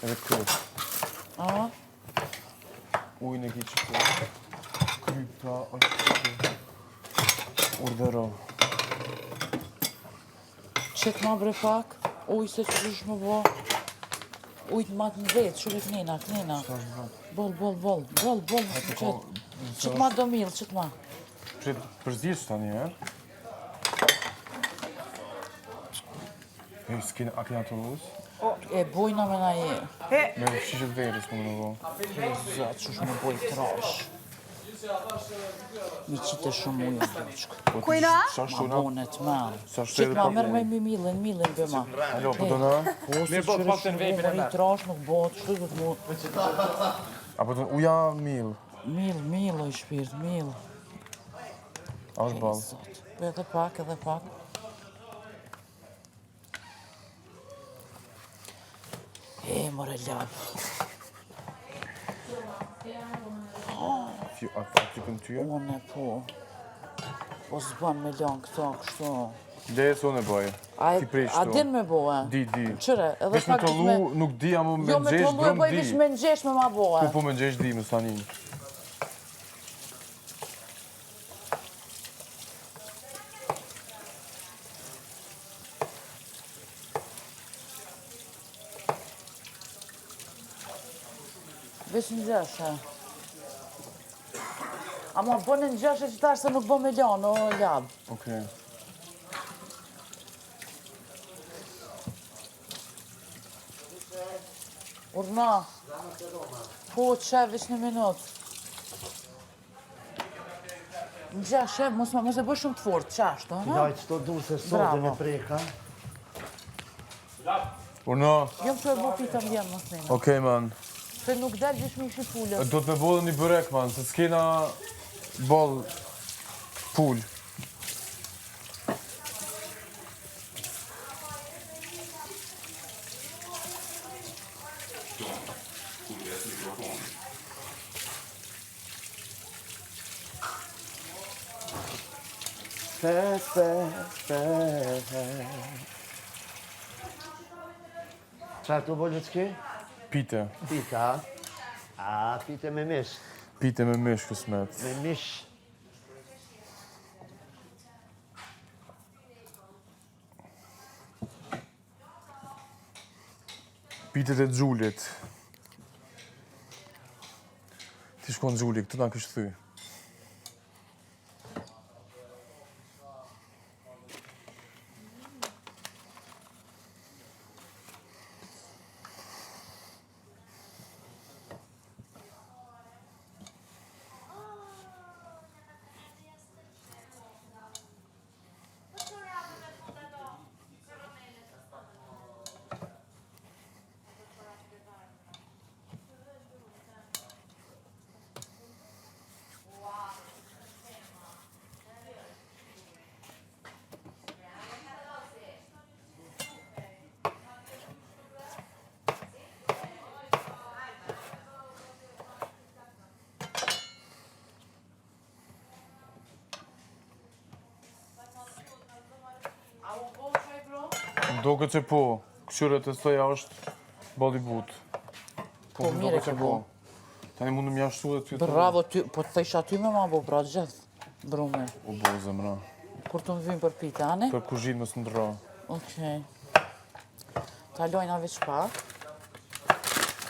Edhe kryp. A? Ujnë e ki që po. Kryp pra është që urdhëro. Qëtë ma bre pak, uj se që dush më bo. Ujtë matë në vetë, shurit knena. Bol, qëtë. Qëtë ma do milë, qëtë ma. Përzirë që tani, e? A kena të lusë? E bojna me na je. Me shishë verës më në vo. Zatë, që shme boj trash. Mi qite shumë ujë në doqkë. Kujna? Ma bonet merë. Qëtë ma mërë me mi milën bëma. Alo, po do në? Po, si qërë shumë boj trash nuk bot, shtu dhët mu. Apo do në uja mil. Mil, oj shpirt, mil. A është balë? Edhe pak. E, more lap. A tipën tyje? Une, po. Po s'ban me lan këta, kështu. Leje së unë e bëjë. Ti prej A shtu. din me bo, e? Di. Qëre, edhe Vesh me pak të lu, nuk di, a mu me Jo, me nxesh, të lu e drum bëj di. vish me nxesh me ma bo, e? Po me nxesh di, më sanin. Vesh nxesh, e? Ama bën në nxesh e qëtar se nuk bën me lan, o lab. Okej. Urna. Po, që vish në minut. Nxesh, e, mos e bëj shumë të fort, qashtu, ha? Daj qëto du se sote me preka. Urna. Jom që e bo pita vjen, mos nejna. Okej, man. Se nuk del vish me ishi pullës. Do të me bodhe një bërek, man, se s'kena bol pull. Qa të bollet s'ki? Pite. Pita. A, pite me mish. Pite me mish kësmet. Me mish. Pitet e Xhulit. Ti shkon Xhuli, këtu ta kështë thy. Do këtë që po, këshyre të stoja është bali but. Po, mire që po. Tani mundu m'ja shtu dhe ty të... Bravo, po të thejsh aty me ma bo, pra gjithë, brume. U bo zemra. Kur të më vymë për pita, ane? Për kuzhinë mësë ndra. Okej. Ta lojna veç pak.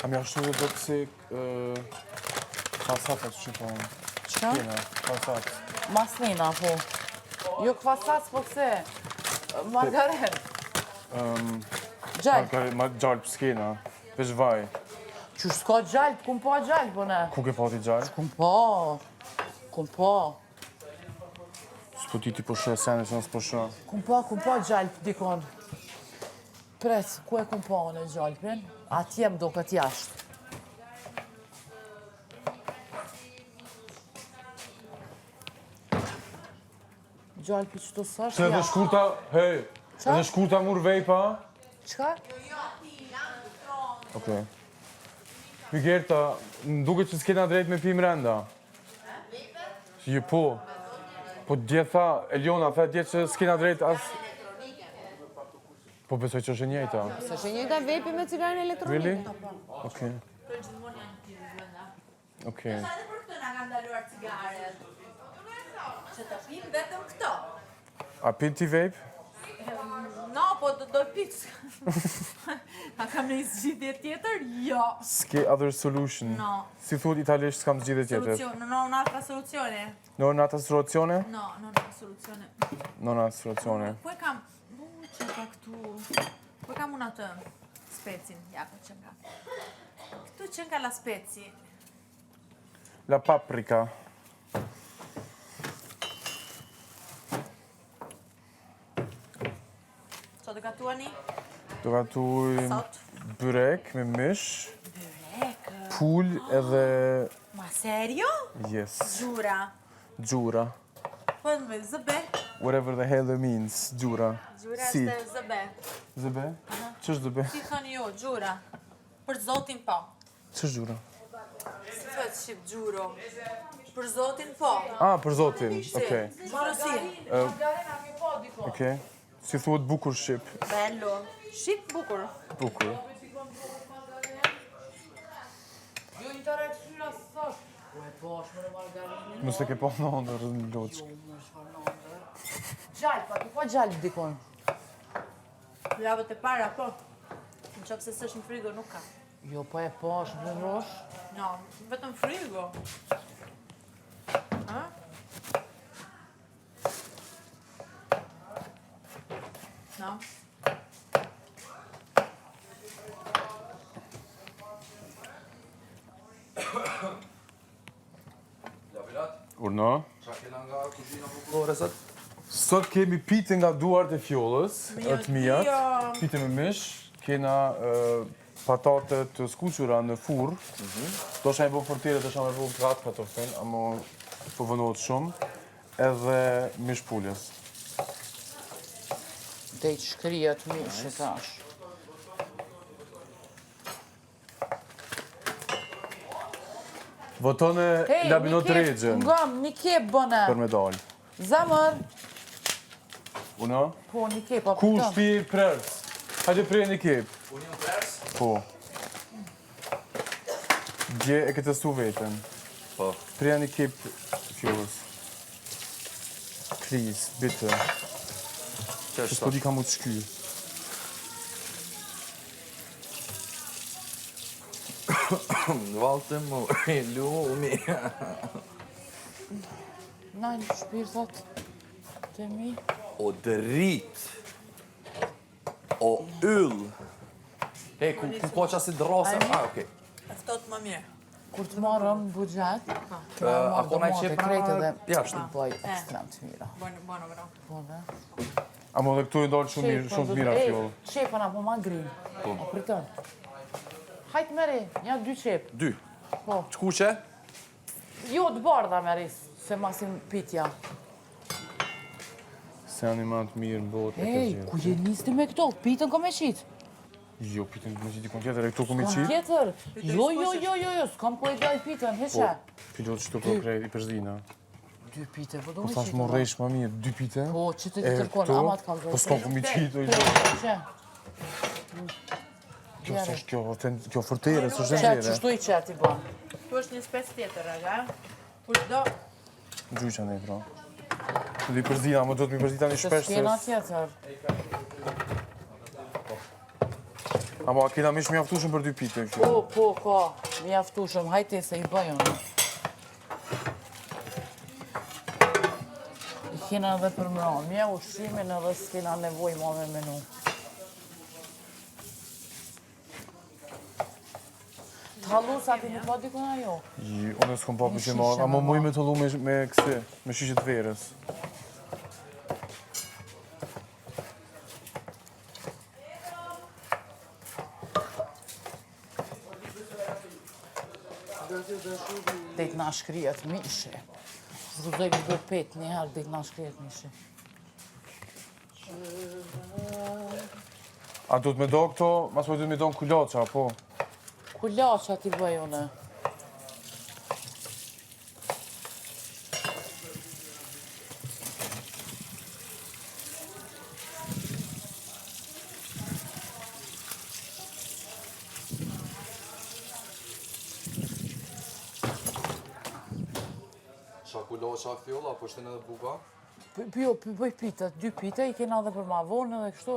A m'ja shtu dhe do të si... Fasatat që po... Qka? Kena, fasat. Maslina, po. Jo këfasas, po këse. Margaren. Gjallë. Gjallë për s'kena, veç vaj. Qështë s'ka gjallë, kum pa gjallë, po ne. Ku ke pati gjallë? Kum pa. S'po ti po shë sene që nësë po shë. Kum pa gjallë, dikon. Pres, ku e kum pa në gjallë, pen? Atje më do këtë jashtë. Gjallë për qëto së është Se edhe shkurta, hej, edhe shkurta mur vej pa? Qka? Okej. Migerta, më duke që s'kena drejt me pim renda. Jo, po. Po dje tha, Eliona, tha dje që s'kena drejt as... Po besoj që është e njëjta. Se është e njëjta vepi me cigarin elektronike. Really? Okej. Okej. Sa edhe për këtë na kanë ndaluar cigaret. Që të pim vetëm këto. A pin ti vape? No, po do pic. A kam një zgjidhje tjetër? Jo. S'ke other solution. No. Si thuhet italisht s'kam zgjidhje tjetër. Non altra soluzione. Non nata soluzione? No, non ha soluzione. Non ha soluzione. Poi kam... që ka këtu... Poi kam unë atë specin. Ja, po që nga. Këtu që nga la speci. La paprika. Ço do gatuani? Do gatuj Sot. byrek me mish, Byrek. pul edhe... Ma serio? Yes. Gjura. Gjura. Po me zëbe. Whatever the hell it means. Gjura. Gjura Si. është zëbe. Zëbe? Ç'është zëbe? Si thoni ju, gjura. Për zotin po. Ç'është gjura? Si thuhet shqip gjuro? Për zotin po. Ah, për zotin. Okej. Gjurësi. Okej. Si thuhet bukur shqip? Bello. Shqip bukur. Bukur. Jo interes syra sot. Po e posh me margarinë. Mos e ke pa në ndër në loç. Gjallë, pa ti po gjallë dikon. Javët e para po. Në qofë se s'është në frigo nuk ka. Jo, po e posh me rosh. No, vetëm frigo. Ha? No. Urna. Ore sot? Sot kemi pite nga duart e fjollës, të mijat. Jo. Pite me mish. Kena patate të skuqura në furr. Do shaj bë fortire, do shaj bë gat kartofën, ama po vënohet shumë. Edhe mish pulës. Te i shkrijet mish e tash. Votone Labinot Regjën Ngam, një kep bëne. për medal. Zamër. Una? Po, një kep, Ku apëtëm. shpi prers? Hajde prej një kep. Unë jam prers? Po. Dje e ke testu veten. Po. Preja një kep fjollës. Please, bitte. Që S'po di ka mu të shky. Valtë mu, lumi. Najnë shpirtat të mi. O drit. O yll. Hey, ku koqa si drosë? Ah, okej. Ftohet më mirë. Kur të marrëm budget, Ako na qep krejtë dhe jashtë. të bëj ekstrem të mira. Bono, bro. Po, dhe. Amo dhe këtu i ndollë shumë mirë, shumë të mira fjollë. Qepën apo ma grinë. Po. Pritën. Hajtë meri, një 2 qep. 2. Po. Çkuqe? Jo, të bardha meris, se masim pitja. Se animat mirë në botë e Ej, këtë ku gjithë. je nisti me këto? Pitën ko me qitë. Jo, pitën me qitë i kon tjetër, e këtu ku mi Kam qitë. tjetër. Jo, s'kam ku e gjaj pitën, Po, heqe. pilot që të po krejt i përzina. 2 pite, po do Po me thash qitë. më rejsh ma mirë, 2 pite. Po, që të E të tërkon, këtu, ama të kam po s'kam ku mi qitë. oj, Që? Kjo s'është kjo fërtere, s'është Që, zhenjere. qështu i qëti ban? Tu është një spec tjetër, raga. Kushdo, Gjujqa ne, pra. Dhe i përzina, më do të mi përzita një Që shpesh s'kena se... tjetër. Amo, a kena mish mjaftushëm për 2 pite në kjo. Po, ka. Mi aftushëm, hajte se i bëjon. I kena edhe për mranë. Mja ushqimin edhe s'kena nevoj ma me menu. Të halusat i nuk pa dikuna jo. Unë s'kom pa për që marrë, amo muj me të lu me kësi, me shishet verës. Dejt na shkrijet mishi. Zruzoj më bërë pet njëherë, dejt na shkrijet mishi. A do të me do këto, mas po do të me do në kullaqa, po. Kullaqa ti bëj une. Shakuloqa fjolla, po shten edhe buka? Jo, bëj pita, 2 pita i kena edhe për ma vonë edhe kështu.